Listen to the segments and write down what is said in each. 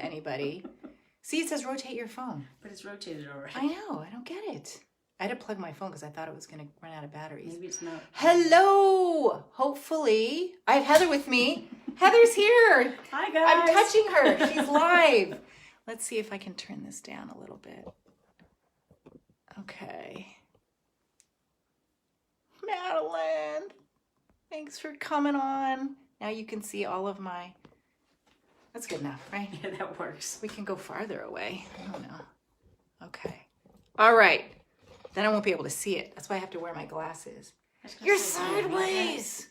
anybody. See, it says rotate your phone. But it's rotated already. I know. I don't get it. I had to plug my phone because I thought it was going to run out of batteries. Maybe it's not. Hello. Hopefully. I have Heather with me. Heather's here. Hi, guys. I'm touching her. She's live. Let's see if I can turn this down a little bit. Okay. Madeline, thanks for coming on. Now you can see all of my... That's good enough, right? Yeah, that works. We can go farther away. I don't know. Okay. All right. Then I won't be able to see it. That's why I have to wear my glasses. You're sideways.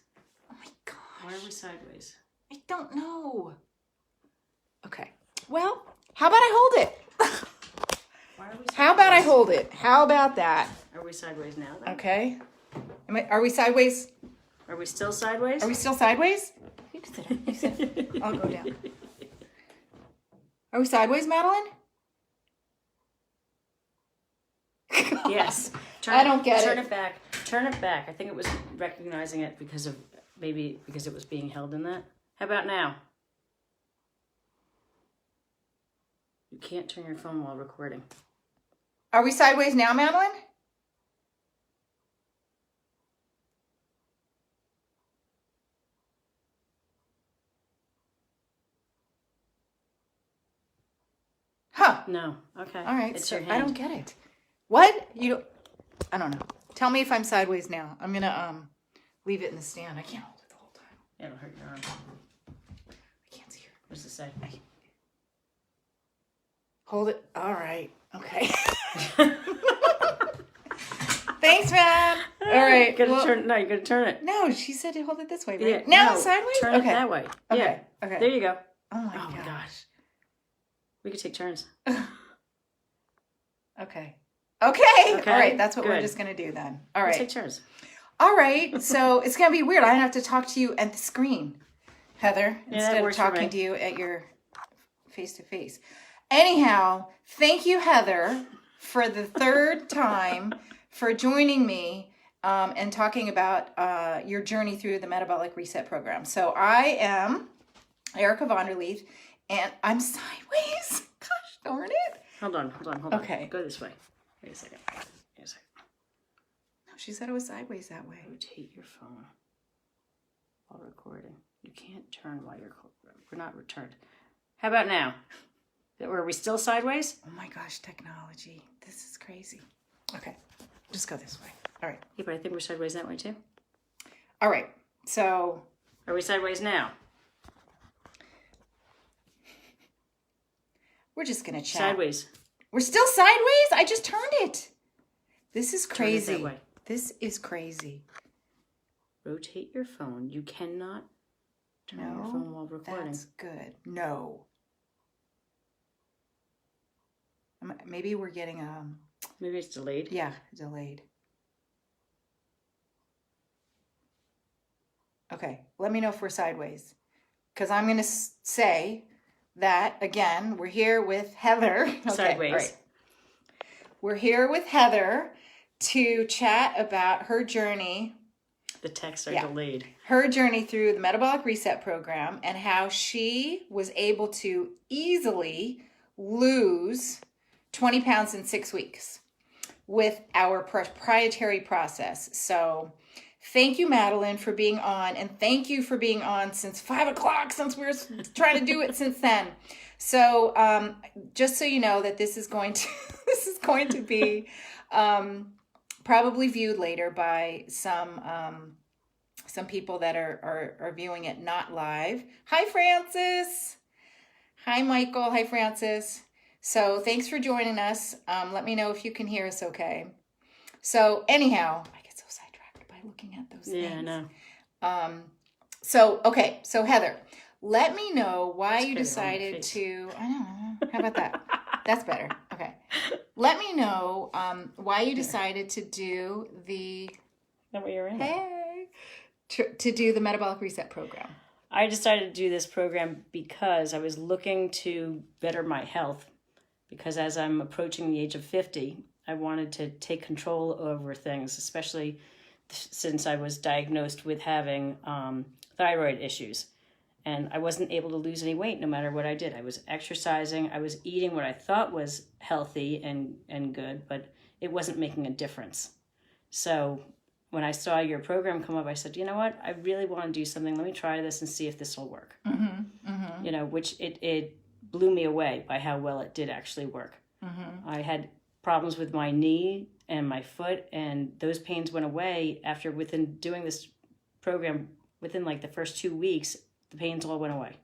Oh my gosh. Why are we sideways? I don't know. Okay. Well, how about I hold it? Why are we sideways? How about I hold it? How about that? Are we sideways now, then? Okay. Are we sideways? Are we still sideways? Are we still sideways? You can sit. You sit. I'll go down. Are we sideways, Madeline? Yes. I don't get it. Turn it back. Turn it back. I think it was recognizing it because it was being held in that. How about now? You can't turn your phone while recording. Are we sideways now, Madeline? Huh. No. Okay. All right. It's So your hand. I don't get it. What? I don't know. Tell me if I'm sideways now. I'm going to leave it in the stand. I can't hold it the whole time. It'll hurt your arm. I can't see her. What does it say? Hold it. All right. Okay. Thanks, man. All right. You gotta turn it. No, she said to hold it this way, right? Yeah, Now sideways? Turn it that way. Okay. Yeah. Okay. There you go. Oh my gosh. We could take turns. Okay. All right. That's what we're just going to do then. All right. We'll take turns. All right. So it's going to be weird. I have to talk to you at the screen, Heather, instead of talking to you at your face-to-face. Anyhow, thank you, Heather, for the third time for joining me and talking about your journey through the Metabolic Reset Program. So I am Erica Vonderleith, and I'm sideways. Gosh darn it. Hold on. Okay. Go this way. Wait a second. No, she said it was sideways that way. Rotate your phone while recording. You can't turn while we're not returned. How about now? Are we still sideways? Oh my gosh, technology. This is crazy. Okay, just go this way. All right. Yeah, but I think we're sideways that way too. All right, so. Are we sideways now? We're just going to chat. Sideways. We're still sideways? I just turned it. This is crazy. Turn it that way. This is crazy. Rotate your phone. You cannot turn your phone while recording. That's good. No. Maybe we're getting Maybe it's delayed. Yeah, delayed. Okay, let me know if we're sideways. Because I'm going to say that, again, we're here with Heather. Okay, Sideways. All right. We're here with Heather to chat about her journey. The texts are delayed. Her journey through the Metabolic Reset Program and how she was able to easily lose 20 pounds in 6 weeks with our proprietary process. So thank you, Madeline, for being on. And thank you for being on since 5 o'clock, since we were trying to do it since then. So just so you know that this is going to be probably viewed later by some people that are viewing it not live. Hi, Francis. Hi, Michael. Hi, Francis. So thanks for joining us. Let me know if you can hear us okay. So anyhow, I get so sidetracked by looking at those things. Yeah, I know. So Heather, let me know why you decided to, I don't know, how about that? That's better. Okay. Let me know why you decided to do the, That what you're in? to do the Metabolic Reset Program. I decided to do this program because I was looking to better my health. Because as I'm approaching the age of 50, I wanted to take control over things, especially since I was diagnosed with having thyroid issues. And I wasn't able to lose any weight no matter what I did. I was exercising. I was eating what I thought was healthy and good, but it wasn't making a difference. So when I saw your program come up, I said, you know what? I really want to do something. Let me try this and see if this will work. You know, which it blew me away by how well it did actually work. I had problems with my knee and my foot, and those pains went away within doing this program. Within like the first 2 weeks, the pains all went away.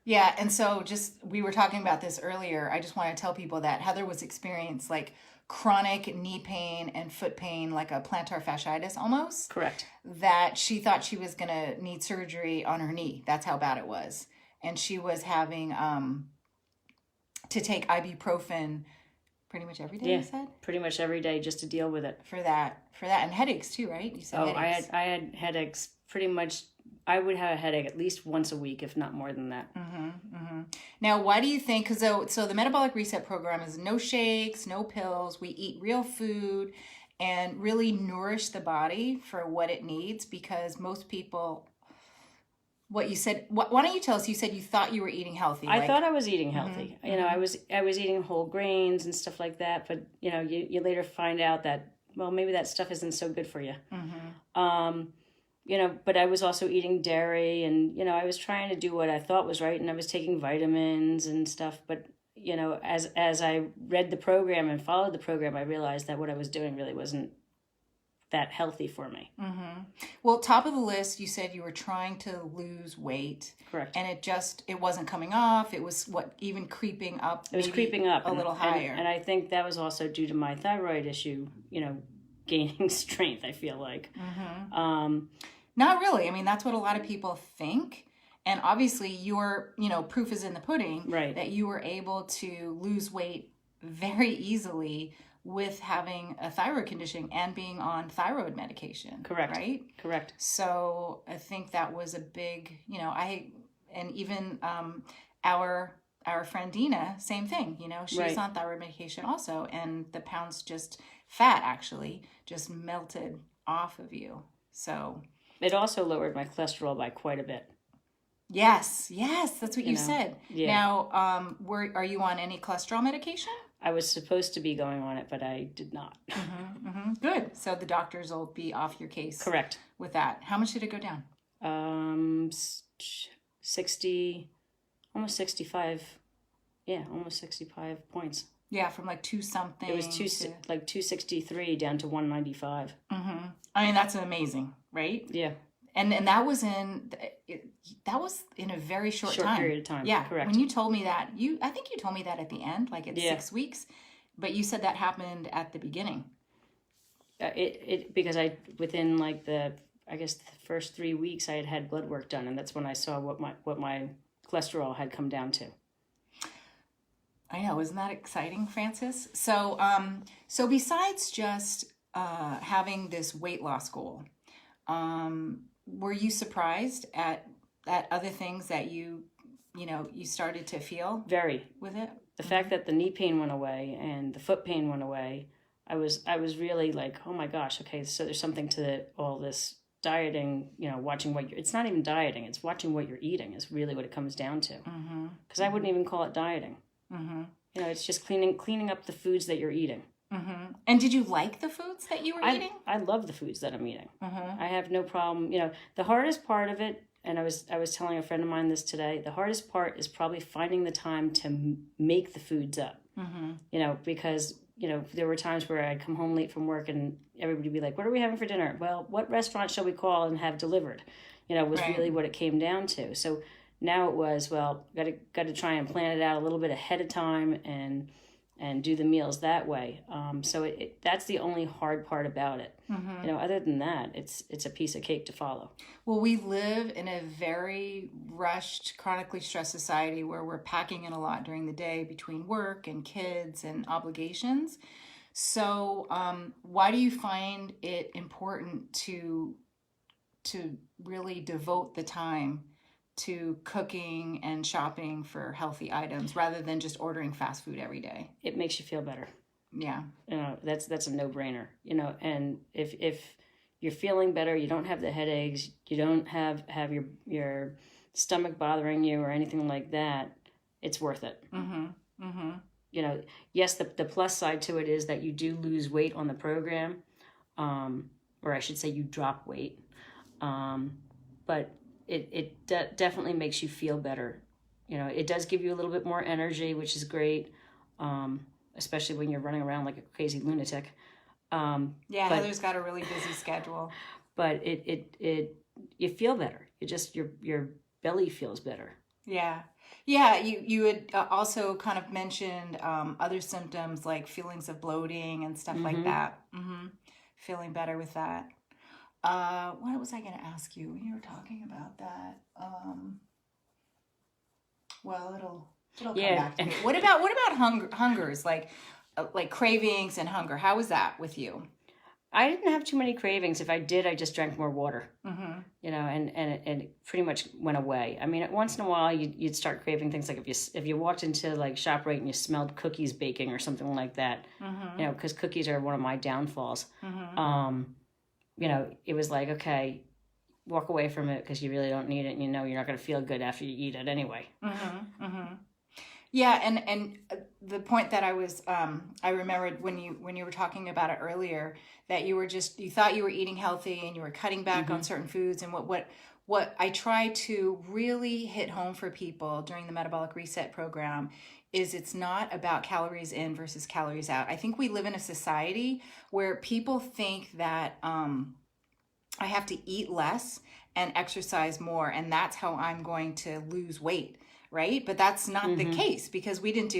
Yeah, and so we were talking about this earlier. I just want to tell people that Heather was experiencing like chronic knee pain and foot pain, like a plantar fasciitis almost. Correct. That she thought she was going to need surgery on her knee. That's how bad it was. And she was having to take ibuprofen pretty much every day, you said? Pretty much every day just to deal with it. For that. And headaches too, right? You said headaches. I had headaches pretty much. I would have a headache at least once a week, if not more than that. Now, why do you think, because so the Metabolic Reset program is no shakes, no pills. We eat real food and really nourish the body for what it needs, because most people, what you said, why don't you tell us, you said you thought you were eating healthy. I thought I was eating healthy. You know, I was eating whole grains and stuff like that, but you know, you later find out that, well, maybe that stuff isn't so good for you. You know, but I was also eating dairy, and, you know, I was trying to do what I thought was right, and I was taking vitamins and stuff. But, you know, as I read the program and followed the program, I realized that what I was doing really wasn't that healthy for me. Well, top of the list, you said you were trying to lose weight. Correct. And it wasn't coming off. It was even creeping up. It was creeping up a little higher. And I think that was also due to my thyroid issue, you know, gaining strength, I feel like. Not really. I mean, that's what a lot of people think. And obviously your, you know, proof is in the pudding, right, that you were able to lose weight very easily with having a thyroid condition and being on thyroid medication. Correct. Right? Correct. So I think that was a big, you know, and even our friend Dina, same thing, you know, she's on thyroid medication also. And the pounds fat actually just melted off of you. So it also lowered my cholesterol by quite a bit. Yes, that's what you said. Yeah. Now, are you on any cholesterol medication? I was supposed to be going on it, but I did not. Good. So the doctors will be off your case. Correct. With that. How much did it go down? 60, almost 65. Yeah, almost 65 points. Yeah, from like 2 something. It was 263 down to 195. I mean, that's amazing, right? Yeah. And that was in a very short time. Period of time. Yeah, correct. When you told me that, I think you told me that at the end, like at 6 weeks, but you said that happened at the beginning. Because within like the first 3 weeks I had blood work done, and that's when I saw what my cholesterol had come down to. I know, isn't that exciting, Francis? So, so besides just having this weight loss goal, were you surprised at other things that you started to feel? Very. With it? The fact that the knee pain went away and the foot pain went away, I was really like, oh my gosh, okay, so there's something to all this dieting, you know, watching it's not even dieting, it's watching what you're eating is really what it comes down to. Because I wouldn't even call it dieting. You know, it's just cleaning up the foods that you're eating. And did you like the foods that you were eating? I love the foods that I'm eating. I have no problem. You know, the hardest part of it, and I was telling a friend of mine this today, the hardest part is probably finding the time to make the foods up. You know, because, you know, there were times where I'd come home late from work and everybody would be like, what are we having for dinner? Well, what restaurant shall we call and have delivered? You know, was really what it came down to. So now it was, well, got to try and plan it out a little bit ahead of time and do the meals that way. So that's the only hard part about it. You know, other than that, it's a piece of cake to follow. Well, we live in a very rushed, chronically stressed society where we're packing in a lot during the day between work and kids and obligations. So why do you find it important to really devote the time to cooking and shopping for healthy items rather than just ordering fast food every day? It makes you feel better. Yeah. You know, that's a no-brainer, you know, and if you're feeling better, you don't have the headaches, you don't have your stomach bothering you or anything like that, it's worth it. You know, yes, the plus side to it is that you do lose weight on the program, or I should say you drop weight, but it definitely makes you feel better. You know, it does give you a little bit more energy, which is great, especially when you're running around like a crazy lunatic. Heather's got a really busy schedule. But you feel better. You just your belly feels better. Yeah. You had also kind of mentioned other symptoms like feelings of bloating and stuff like that. Feeling better with that. What was I going to ask you when you were talking about that? Well, it'll come back to me. What about hungers, like cravings and hunger? How was that with you? I didn't have too many cravings. If I did, I just drank more water. You know, and it pretty much went away. I mean, once in a while, you'd start craving things like if you walked into like ShopRite and you smelled cookies baking or something like that. You know, because cookies are one of my downfalls. You know, it was like, okay, walk away from it because you really don't need it, and you know you're not going to feel good after you eat it anyway. Yeah, and the point that I remembered when you were talking about it earlier, that you thought you were eating healthy and you were cutting back on certain foods, and what I try to really hit home for people during the Metabolic Reset program is it's not about calories in versus calories out. I think we live in a society where people think that I have to eat less and exercise more, and that's how I'm going to lose weight. Right? But that's not the case, because we didn't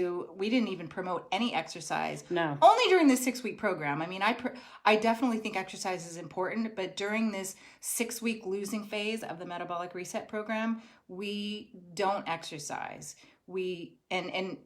even promote any exercise. No. Only during this 6-week program. I mean, I definitely think exercise is important, but during this 6-week losing phase of the Metabolic Reset program, we don't exercise. And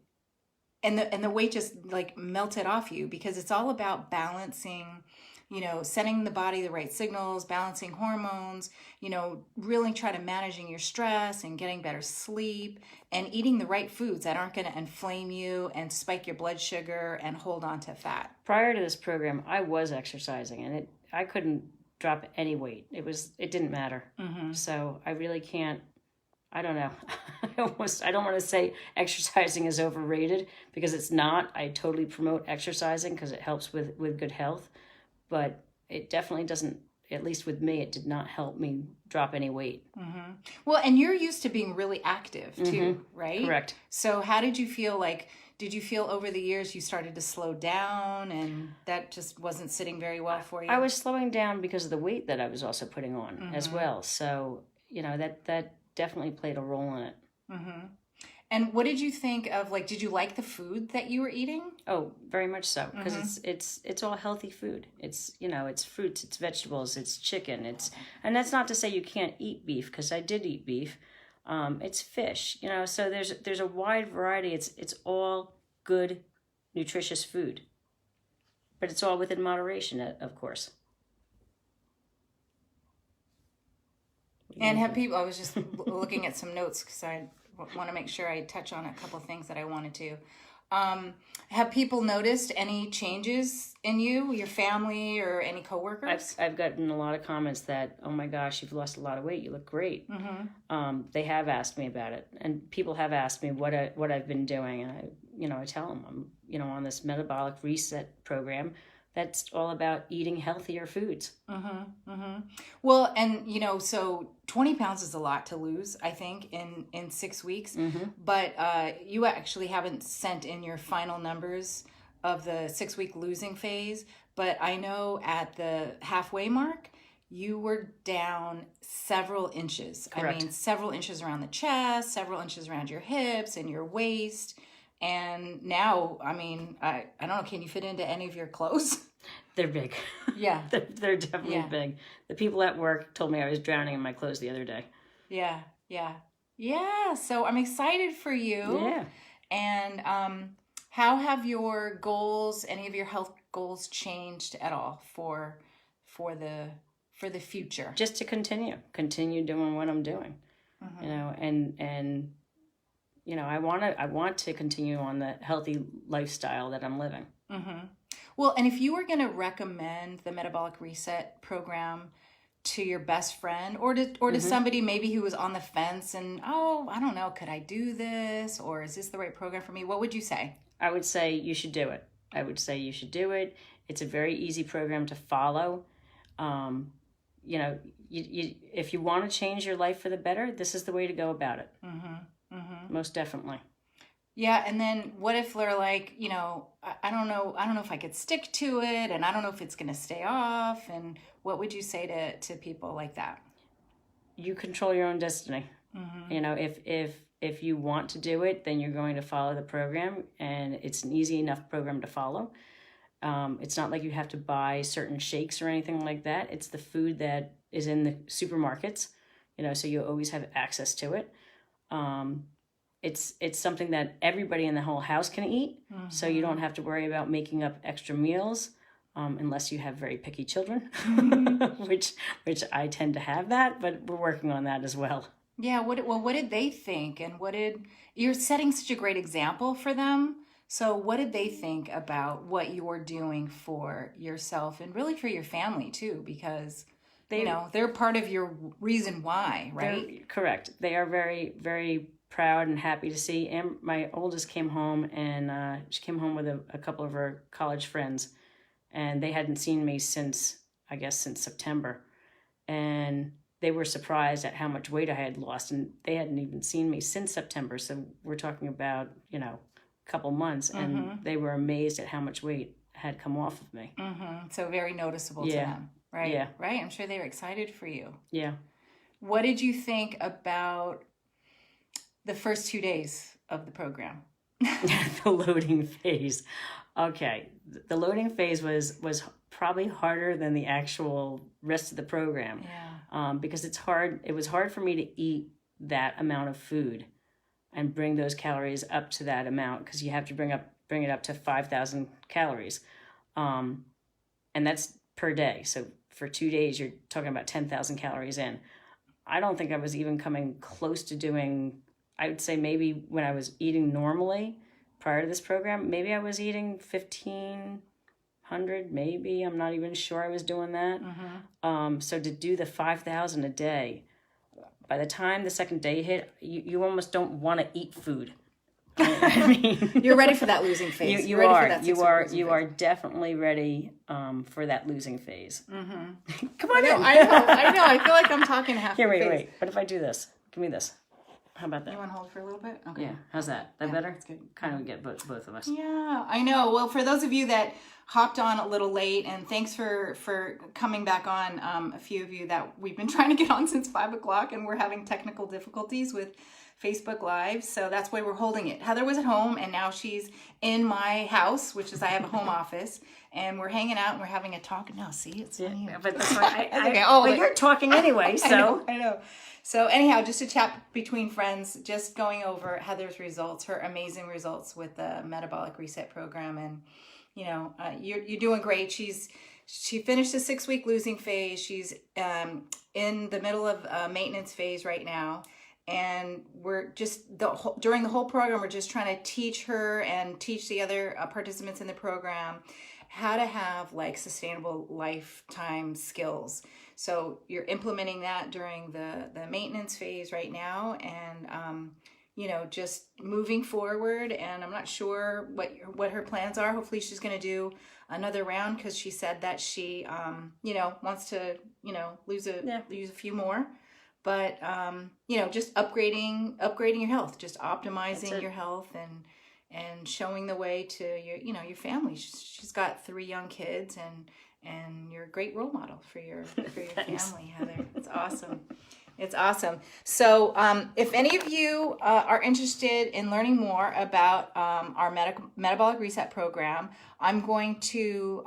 the weight just like melted off you, because it's all about balancing, you know, sending the body the right signals, balancing hormones, you know, really try to managing your stress and getting better sleep and eating the right foods that aren't going to inflame you and spike your blood sugar and hold on to fat. Prior to this program, I was exercising, and I couldn't drop any weight. It didn't matter. So I really can't. I don't know. I don't want to say exercising is overrated, because it's not. I totally promote exercising because it helps with good health. But it definitely doesn't, at least with me, it did not help me drop any weight. Well, and you're used to being really active too, right? Correct. So how did you feel did you feel over the years you started to slow down, and that just wasn't sitting very well for you? I was slowing down because of the weight that I was also putting on as well. So, you know, that definitely played a role in it. And what did you think of, did you like the food that you were eating? Oh, very much so, because it's all healthy food. It's, you know, it's fruits, it's vegetables, it's chicken, and that's not to say you can't eat beef, because I did eat beef. It's fish, you know, so there's a wide variety. It's all good, nutritious food, but it's all within moderation, of course. And have people, I was just looking at some notes because I want to make sure I touch on a couple of things that I wanted to. Have people noticed any changes in you, your family, or any coworkers? I've gotten a lot of comments that, oh my gosh, you've lost a lot of weight. You look great. They have asked me about it, and people have asked me what I've been doing, and I tell them I'm on this Metabolic Reset program that's all about eating healthier foods. Well, and so 20 pounds is a lot to lose, I think, in 6 weeks. But you actually haven't sent in your final numbers of the 6-week losing phase. But I know at the halfway mark, you were down several inches. Correct. I mean, several inches around the chest, several inches around your hips and your waist. And now, I mean, I don't know, can you fit into any of your clothes? They're big. Yeah. They're definitely big. The people at work told me I was drowning in my clothes the other day. Yeah. So I'm excited for you. Yeah. And how have your goals, any of your health goals, changed at all for the future? Just to continue doing what I'm doing, and I want to continue on the healthy lifestyle that I'm living. Well, and if you were going to recommend the Metabolic Reset program to your best friend or to somebody maybe who was on the fence and, oh, I don't know, could I do this? Or is this the right program for me? What would you say? I would say you should do it. I would say you should do it. It's a very easy program to follow. You know, if you want to change your life for the better, this is the way to go about it. Most definitely. Yeah, and then what if they're like, you know, I don't know if I could stick to it, and I don't know if it's going to stay off, and what would you say to people like that? You control your own destiny. You know, if you want to do it, then you're going to follow the program, and it's an easy enough program to follow. It's not like you have to buy certain shakes or anything like that. It's the food that is in the supermarkets, you know, so you always have access to it. It's something that everybody in the whole house can eat, so you don't have to worry about making up extra meals, unless you have very picky children, which I tend to have that, but we're working on that as well. Yeah, what did they think, and you're setting such a great example for them. So what did they think about what you're doing for yourself and really for your family too? Because they're part of your reason why, right? Correct. They are very, very proud and happy to see. And my oldest came home, and she came home with a couple of her college friends, and they hadn't seen me since September, and they were surprised at how much weight I had lost, and they hadn't even seen me since September. So we're talking about, a couple months, and they were amazed at how much weight had come off of me. So very noticeable to them, right? Yeah. Right? I'm sure they were excited for you. Yeah. What did you think about the first 2 days of the program? The loading phase. Okay. The loading phase was probably harder than the actual rest of the program. Yeah. Because it's hard. It was hard for me to eat that amount of food and bring those calories up to that amount, because you have to bring it up to 5,000 calories. And that's per day. So for 2 days, you're talking about 10,000 calories in. I don't think I was even coming close to doing, I would say maybe when I was eating normally prior to this program, maybe I was eating 1,500, maybe. I'm not even sure I was doing that. So to do the 5,000 a day, by the time the second day hit, you almost don't want to eat food. I mean, you're ready for that losing phase. You are definitely ready for that losing phase. Come on in. I know. I feel like I'm talking half. Here, wait. What if I do this? Give me this. How about that? You want to hold for a little bit? Okay. Yeah. How's that? That better? That's good. Kind of get both of us. Yeah, I know. Well, for those of you that hopped on a little late, and thanks for coming back on, a few of you that we've been trying to get on since 5 o'clock, and we're having technical difficulties with Facebook Live, so that's why we're holding it. Heather was at home, and now she's in my house, which is I have a home office, and we're hanging out and we're having a talk. No, see, it's funny. But that's why okay. But you're talking anyway, so I know. So anyhow, just a chat between friends, just going over Heather's results, her amazing results with the Metabolic Reset program, and you're doing great. She finished the 6-week losing phase. She's in the middle of a maintenance phase right now. And we're just during the whole program, we're just trying to teach her and teach the other participants in the program how to have like sustainable lifetime skills. So you're implementing that during the maintenance phase right now, and just moving forward. And I'm not sure what her plans are. Hopefully she's going to do another round, because she said that she wants to lose a few more. But just upgrading your health, just optimizing your health, and showing the way to your family. She's got 3 young kids, and you're a great role model for your family, Heather. It's awesome. It's awesome. So if any of you are interested in learning more about our Metabolic Reset program, I'm going to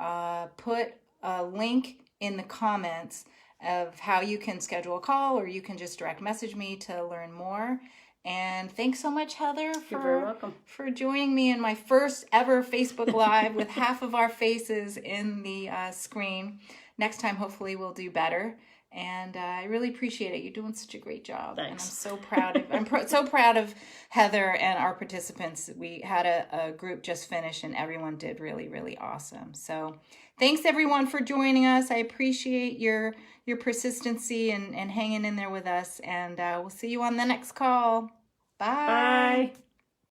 put a link in the comments of how you can schedule a call, or you can just direct message me to learn more. And thanks so much, Heather, You're very welcome. for joining me in my first ever Facebook Live with half of our faces in the screen. Next time, hopefully, we'll do better. And I really appreciate it. You're doing such a great job. Thanks. And so proud of Heather and our participants. We had a group just finish and everyone did really, really awesome. So thanks everyone for joining us. I appreciate your persistency and hanging in there with us. And we'll see you on the next call. Bye. Bye.